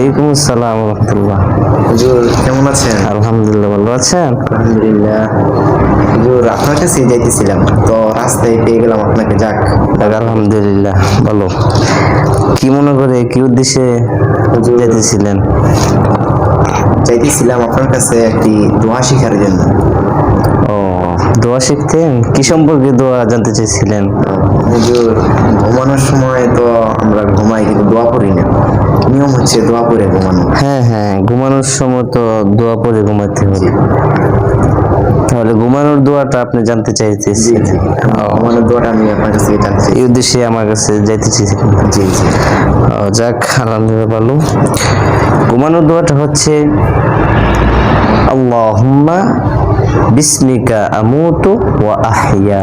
ওয়ালাইকুম আসসালাম ওয়া রাহমাতুল্লাহ। হুজুর কেমন আছেন? আলহামদুলিল্লাহ, ভালো আছেন? আলহামদুলিল্লাহ। হুজুর আপনার কাছে যাইতেছিলাম, তো রাস্তায় পেয়ে গেলাম আপনাকে। যাক, আলহামদুলিল্লাহ, ভালো। কি মনে করে, কি উদ্দেশ্যে হুজুর যেতেছিলেন? চাইতেছিলাম আপনার কাছে একটি দোয়া শিখার জন্য। ও, দোয়া শিখতেন? কি সম্পর্কে দোয়া জানতে চাইছিলেন? হুজুর, ঘুমানোর সময় তো আমরা ঘুমাই, কিন্তু দোয়া পড়ি না। নিয়ম হচ্ছে দোয়া পড়ে ঘুমানো। হ্যাঁ হ্যাঁ, ঘুমানোর সময় তো দোয়া পড়ে ঘুমাতে হবে। তাহলে ঘুমানোর দোয়াটা আপনি জানতে জি চাইতেছেন? জি, ঘুমানোর দোয়াটা আমি আপনার কাছে জানতে চাই। এই উদ্দেশ্যে আমার কাছে যাইতে চাইছিলেন? জি জি। যাক, আলহামদুলিল্লাহ, ভালো। ঘুমানোর দোয়াটা হচ্ছে আল্লাহুম্মা বিসমিকা আমুতু ওয়া আহইয়া।